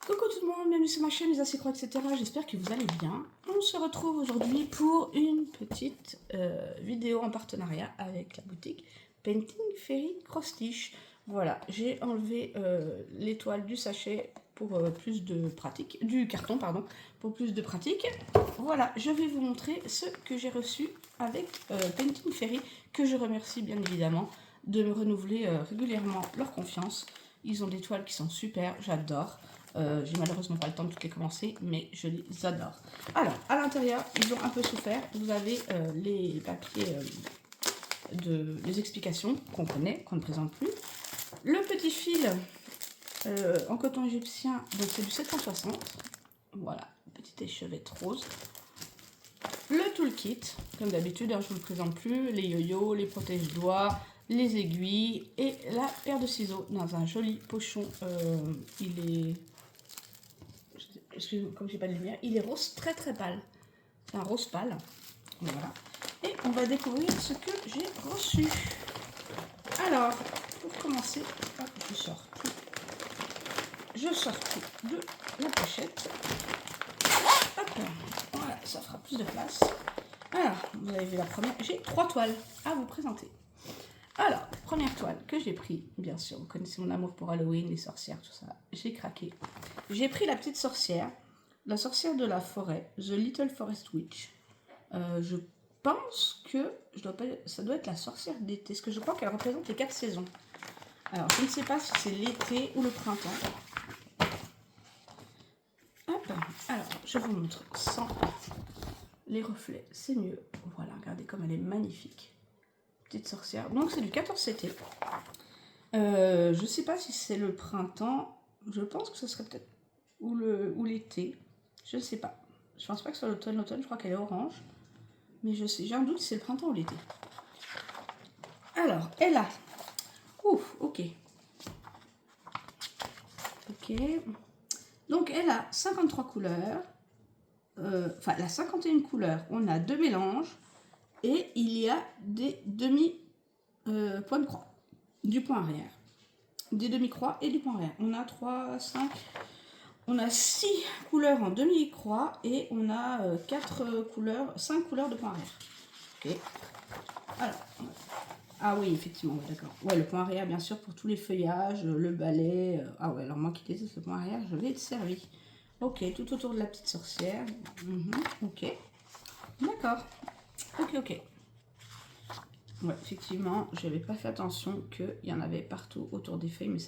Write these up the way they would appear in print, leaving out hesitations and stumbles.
Coucou tout le monde, bienvenue sur ma chaîne Les Assez Croix, etc. J'espère que vous allez bien. On se retrouve aujourd'hui pour une petite vidéo en partenariat avec la boutique Painting Fairy Cross Stitch. Voilà, j'ai enlevé l'étoile du sachet pour plus de pratique, du carton pardon, pour plus de pratique. Voilà, je vais vous montrer ce que j'ai reçu avec Painting Fairy, que je remercie bien évidemment de me renouveler régulièrement leur confiance. Ils ont des toiles qui sont super, j'adore. J'ai malheureusement pas le temps de toutes les commencer, mais je les adore. Alors, à l'intérieur, ils ont un peu souffert. Vous avez les papiers les explications qu'on connaît, qu'on ne présente plus. Le petit fil en coton égyptien, donc c'est du 760. Voilà, petite échevette rose. Le toolkit, comme d'habitude, je ne vous le présente plus. Les yo-yo, les protège-doigts, les aiguilles et la paire de ciseaux dans un joli pochon. Il est... Excusez-moi, comme j'ai pas de lumière, il est rose très très pâle. C'est un rose pâle. Voilà. Et on va découvrir ce que j'ai reçu. Alors, pour commencer, hop, je sors tout de la pochette. Hop, voilà, ça fera plus de place. Alors, vous avez vu la première. J'ai 3 toiles à vous présenter. Alors, première toile que j'ai pris, bien sûr, vous connaissez mon amour pour Halloween, les sorcières, tout ça, j'ai craqué. J'ai pris la petite sorcière, la sorcière de la forêt, The Little Forest Witch. Je pense que ça doit être la sorcière d'été, parce que je crois qu'elle représente les 4 saisons. Alors, je ne sais pas si c'est l'été ou le printemps. Hop, alors, je vous montre sans les reflets, c'est mieux. Voilà, regardez comme elle est magnifique. Petite sorcière. Donc c'est du 14 CT. Je ne sais pas si c'est le printemps. Je pense que ce serait peut-être ou l'été. Je ne sais pas. Je pense pas que ce soit l'automne. L'automne, je crois qu'elle est orange. Mais j'ai un doute si c'est le printemps ou l'été. Alors, elle a... Ouf, ok. Ok. Donc elle a 53 couleurs. Enfin, elle a 51 couleurs. On a 2 mélanges. Et il y a des demi-points de croix, du point arrière, des demi-croix et du point arrière. On a 3, 5, on a 6 couleurs en demi-croix et on a 5 couleurs de point arrière. Ok. Alors, ah oui, effectivement, d'accord. Ouais, le point arrière, bien sûr, pour tous les feuillages, le balai. Ah ouais, alors moi qui déteste le point arrière, je vais être servi. Ok, tout autour de la petite sorcière. Ok. D'accord. Ok. Ouais, effectivement, je n'avais pas fait attention qu'il y en avait partout autour des feuilles, mais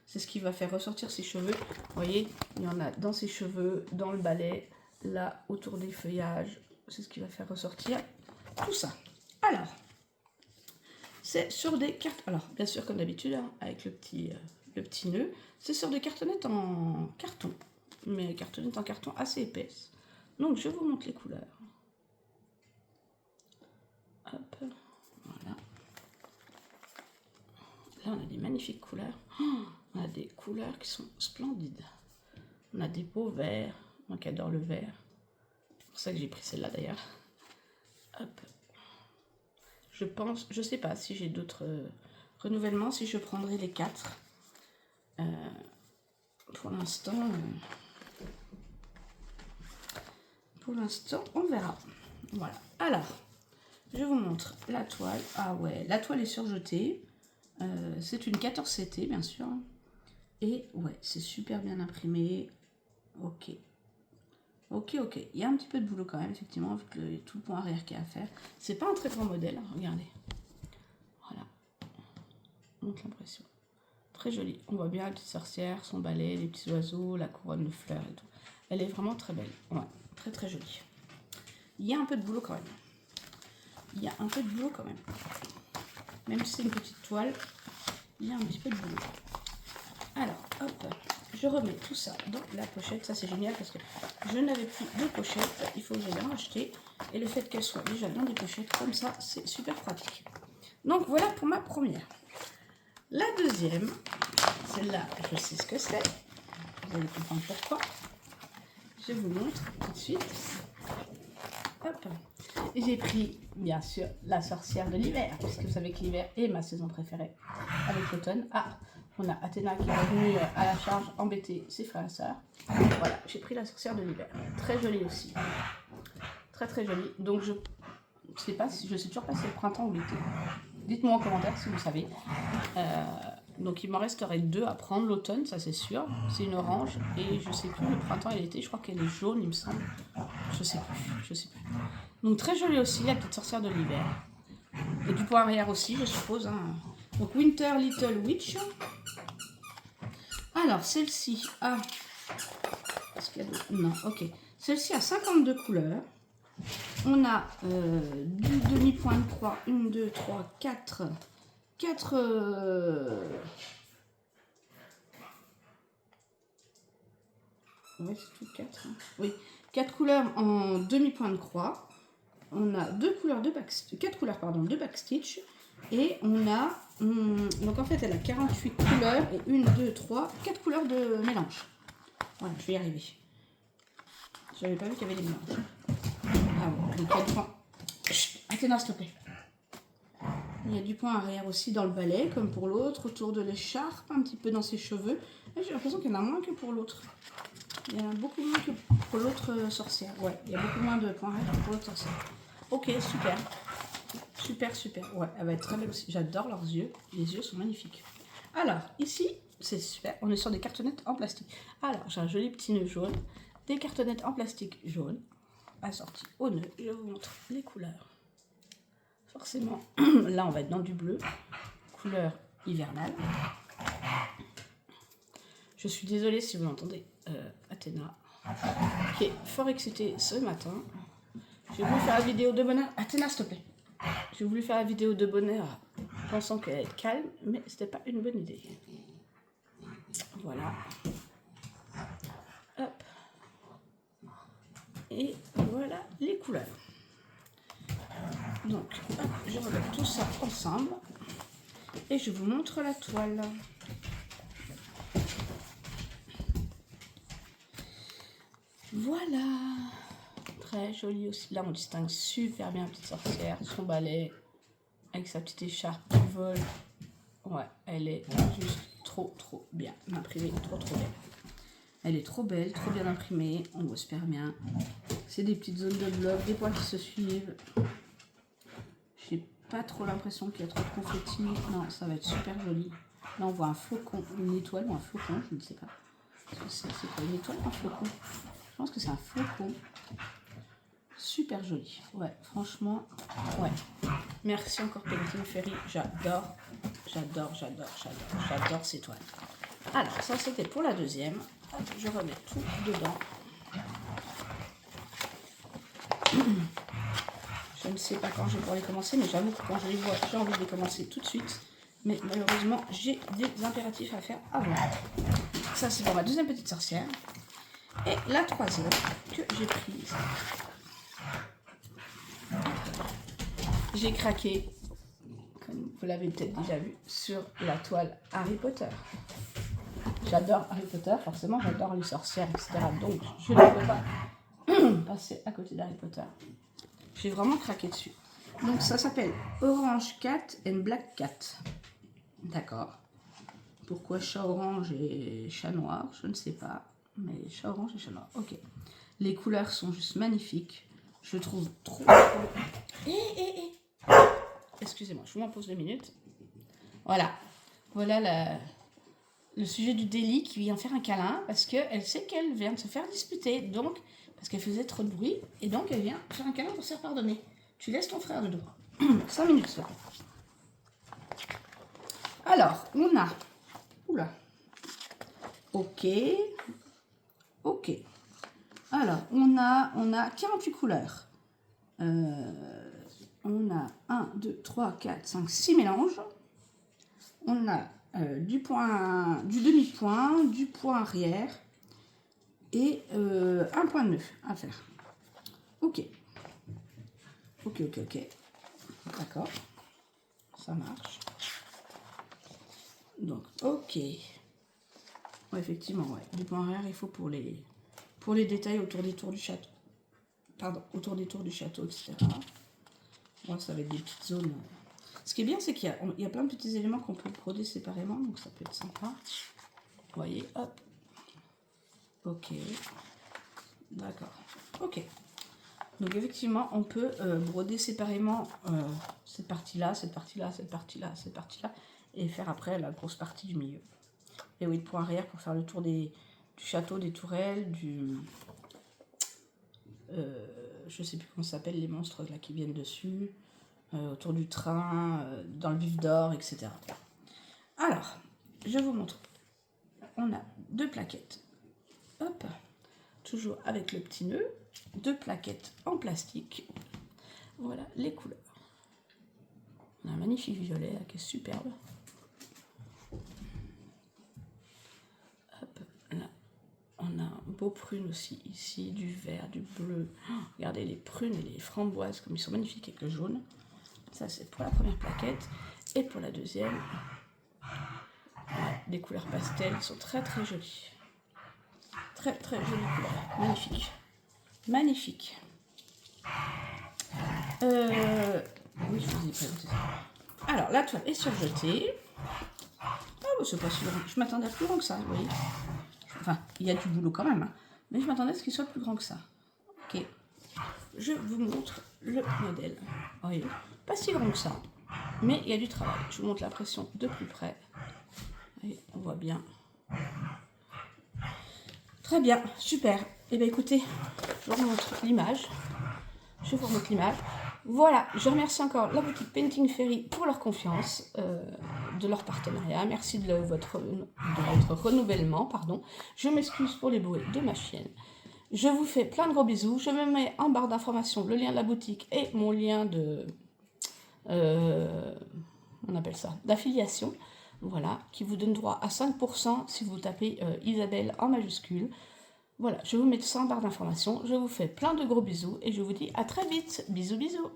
c'est ce qui va faire ressortir ses cheveux. Vous voyez, il y en a dans ses cheveux, dans le balai, là, autour des feuillages. C'est ce qui va faire ressortir tout ça. Alors, c'est sur des cartes. Alors, bien sûr, comme d'habitude, hein, avec le petit nœud, c'est sur des cartonnettes en carton, mais cartonnettes en carton assez épaisses. Donc, je vous montre les couleurs. Hop. Voilà. Là, on a des magnifiques couleurs. On a des couleurs qui sont splendides. On a des beaux verts. Moi qui adore le vert. C'est pour ça que j'ai pris celle-là d'ailleurs. Hop. Je sais pas si j'ai d'autres renouvellements, si je prendrai les 4. Pour l'instant, on verra. Voilà. Alors, je vous montre la toile. Ah ouais, la toile est surjetée. C'est une 14 CT, bien sûr. Et ouais, c'est super bien imprimé. Ok. Il y a un petit peu de boulot quand même, effectivement, avec tout le point arrière qu'il y a à faire. C'est pas un très grand modèle, hein, regardez. Voilà. Montre l'impression. Très jolie. On voit bien la petite sorcière, son balai, les petits oiseaux, la couronne de fleurs et tout. Elle est vraiment très belle. Ouais, très jolie. Il y a un peu de boulot quand même. Même si c'est une petite toile, il y a un petit peu de boulot. Alors, hop, je remets tout ça dans la pochette. Ça, c'est génial parce que je n'avais plus de pochette. Il faut que j'aille en acheter. Et le fait qu'elle soit déjà dans des pochettes comme ça, c'est super pratique. Donc, voilà pour ma première. La deuxième, celle-là, je sais ce que c'est. Vous allez comprendre pourquoi. Je vous montre tout de suite. Hop. J'ai pris, bien sûr, la sorcière de l'hiver. Parce que vous savez que l'hiver est ma saison préférée. Avec l'automne. Ah, On a Athéna qui est revenue à la charge embêter ses frères et sœurs. Voilà, j'ai pris la sorcière de l'hiver. Très jolie aussi. Très très jolie. Donc je sais pas si je sais toujours pas si c'est le printemps ou l'été. Dites-moi en commentaire si vous savez. Donc il m'en resterait 2 à prendre. L'automne, ça c'est sûr. C'est une orange. Et je sais plus, le printemps et l'été, je crois qu'elle est jaune, il me semble. Je sais plus. Donc très jolie aussi, la petite sorcière de l'hiver. Et du point arrière aussi, je suppose. Hein. Donc Winter Little Witch. Alors celle-ci a... Est-ce qu'il y a d'autres? Non, ok. Celle-ci a 52 couleurs. On a du demi-point de croix. 1, 2, 3, 4... 4... Ouais, c'est tout 4. Hein. Oui, 4 couleurs en demi-point de croix. On a 4 couleurs de backstitch. Et on a... donc en fait, elle a 48 couleurs. Et 1, 2, 3, 4 couleurs de mélange. Voilà, je vais y arriver. J'avais pas vu qu'il y avait des mélanges. Ah bon, donc il y a du point. Chut, Athéna, s'il te plaît. Il y a du point arrière aussi dans le balai, comme pour l'autre, autour de l'écharpe, un petit peu dans ses cheveux. Et j'ai l'impression qu'il y en a moins que pour l'autre. Il y en a beaucoup moins que pour l'autre sorcière. Ouais, il y a beaucoup moins de points arrière que pour l'autre sorcière. Ok, super. Super. Ouais, elle va être très belle aussi. J'adore leurs yeux. Les yeux sont magnifiques. Alors, ici, c'est super. On est sur des cartonnettes en plastique. Alors, j'ai un joli petit nœud jaune. Des cartonnettes en plastique jaune. Assorties au nœud. Je vous montre les couleurs. Forcément, là, on va être dans du bleu. Couleur hivernale. Je suis désolée si vous l'entendez. Athéna, qui est fort excitée ce matin. J'ai voulu faire la vidéo de bonheur. Athéna, s'il te plaît. J'ai voulu faire la vidéo de bonheur pensant qu'elle allait être calme, mais c'était pas une bonne idée. Voilà. Hop. Et voilà les couleurs. Donc, hop, je remets tout ça ensemble. Et je vous montre la toile. Voilà. Très jolie aussi. Là, on distingue super bien la petite sorcière, son balai, avec sa petite écharpe qui vole. Ouais, elle est juste trop bien imprimée, trop belle. Elle est trop belle, trop bien imprimée, on voit super bien. C'est des petites zones de blocs, des points qui se suivent. J'ai pas trop l'impression qu'il y a trop de confetti. Non, ça va être super joli. Là, on voit un flocon, une étoile ou un flocon, je ne sais pas. C'est quoi, une étoile ou un flocon? Je pense que c'est un flocon. Super joli. Ouais, franchement, ouais. Merci encore Painting Fairy. J'adore ces toiles. Alors, ça c'était pour la deuxième. Hop, je remets tout dedans. Je ne sais pas quand je pourrais les commencer, mais j'avoue que quand je les vois, j'ai envie de les commencer tout de suite. Mais malheureusement, j'ai des impératifs à faire avant. Ça, c'est pour ma deuxième petite sorcière. Et la troisième que j'ai prise. J'ai craqué, comme vous l'avez peut-être déjà vu, sur la toile Harry Potter. J'adore Harry Potter, forcément, j'adore les sorcières, etc. Donc, je ne peux pas passer à côté d'Harry Potter. J'ai vraiment craqué dessus. Donc, ça s'appelle Orange Cat and Black Cat. D'accord. Pourquoi chat orange et chat noir? Je ne sais pas. Mais chat orange et chat noir. Ok. Les couleurs sont juste magnifiques. Je trouve trop... Excusez-moi, je vous m'en pose 2 minutes. Voilà. Voilà le sujet du délit qui vient faire un câlin parce qu'elle sait qu'elle vient de se faire disputer. Donc, parce qu'elle faisait trop de bruit. Et donc, elle vient faire un câlin pour se faire pardonner. Tu laisses ton frère dedans. 5 minutes, ça. Alors, on a... Oula. Ok. Alors, on a 48 couleurs. On a 1, 2, 3, 4, 5, 6 mélanges. On a du demi-point, du point arrière et un point de nœud à faire. Ok. D'accord. Ça marche. Donc, ok. Ouais, effectivement, ouais. Du point arrière, il faut pour les détails autour des tours du château. Pardon, autour des tours du château, etc. Bon, ça va être des petites zones. Ce qui est bien, c'est qu'il y a plein de petits éléments qu'on peut broder séparément, donc ça peut être sympa. Vous voyez, hop. Ok. D'accord. Ok. Donc effectivement, on peut broder séparément cette partie-là, cette partie-là, cette partie-là, cette partie-là, et faire après la grosse partie du milieu. Et oui, pour arrière, pour faire le tour du château, des tourelles, je sais plus comment ça s'appelle, les monstres là qui viennent dessus, autour du train, dans le vif d'or, etc. Alors, je vous montre. On a 2 plaquettes. Hop, toujours avec le petit nœud. 2 plaquettes en plastique. Voilà les couleurs. On a un magnifique violet là, qui est superbe. Hop, là, on a un beau prune aussi ici, du vert, du bleu. Oh, regardez les prunes et les framboises comme ils sont magnifiques avec le jaune. Ça c'est pour la première plaquette. Et pour la deuxième, ouais, des couleurs pastel qui sont très très jolies. Très très jolies couleurs. Magnifique. Magnifique. Oui, je vous ai présenté ça. Alors, la toile est surjetée. Oh, c'est pas si grand. Je m'attendais à plus grand que ça, vous voyez. Enfin, il y a du boulot quand même, hein. Mais je m'attendais à ce qu'il soit plus grand que ça. Ok. Je vous montre le modèle. Vous voyez, pas si grand que ça, mais il y a du travail. Je vous montre la pression de plus près. Vous voyez, on voit bien. Très bien, super. Eh bien, écoutez, je vous montre l'image. Je vous remonte l'image. Voilà, je remercie encore la boutique Painting Fairy pour leur confiance, de leur partenariat. Merci de votre renouvellement, pardon. Je m'excuse pour les bruits de ma chienne. Je vous fais plein de gros bisous. Je me mets en barre d'informations le lien de la boutique et mon lien de... on appelle ça d'affiliation. Voilà, qui vous donne droit à 5% si vous tapez Isabelle en majuscule. Voilà, je vous mets ça en barre d'informations. Je vous fais plein de gros bisous et je vous dis à très vite. Bisous, bisous.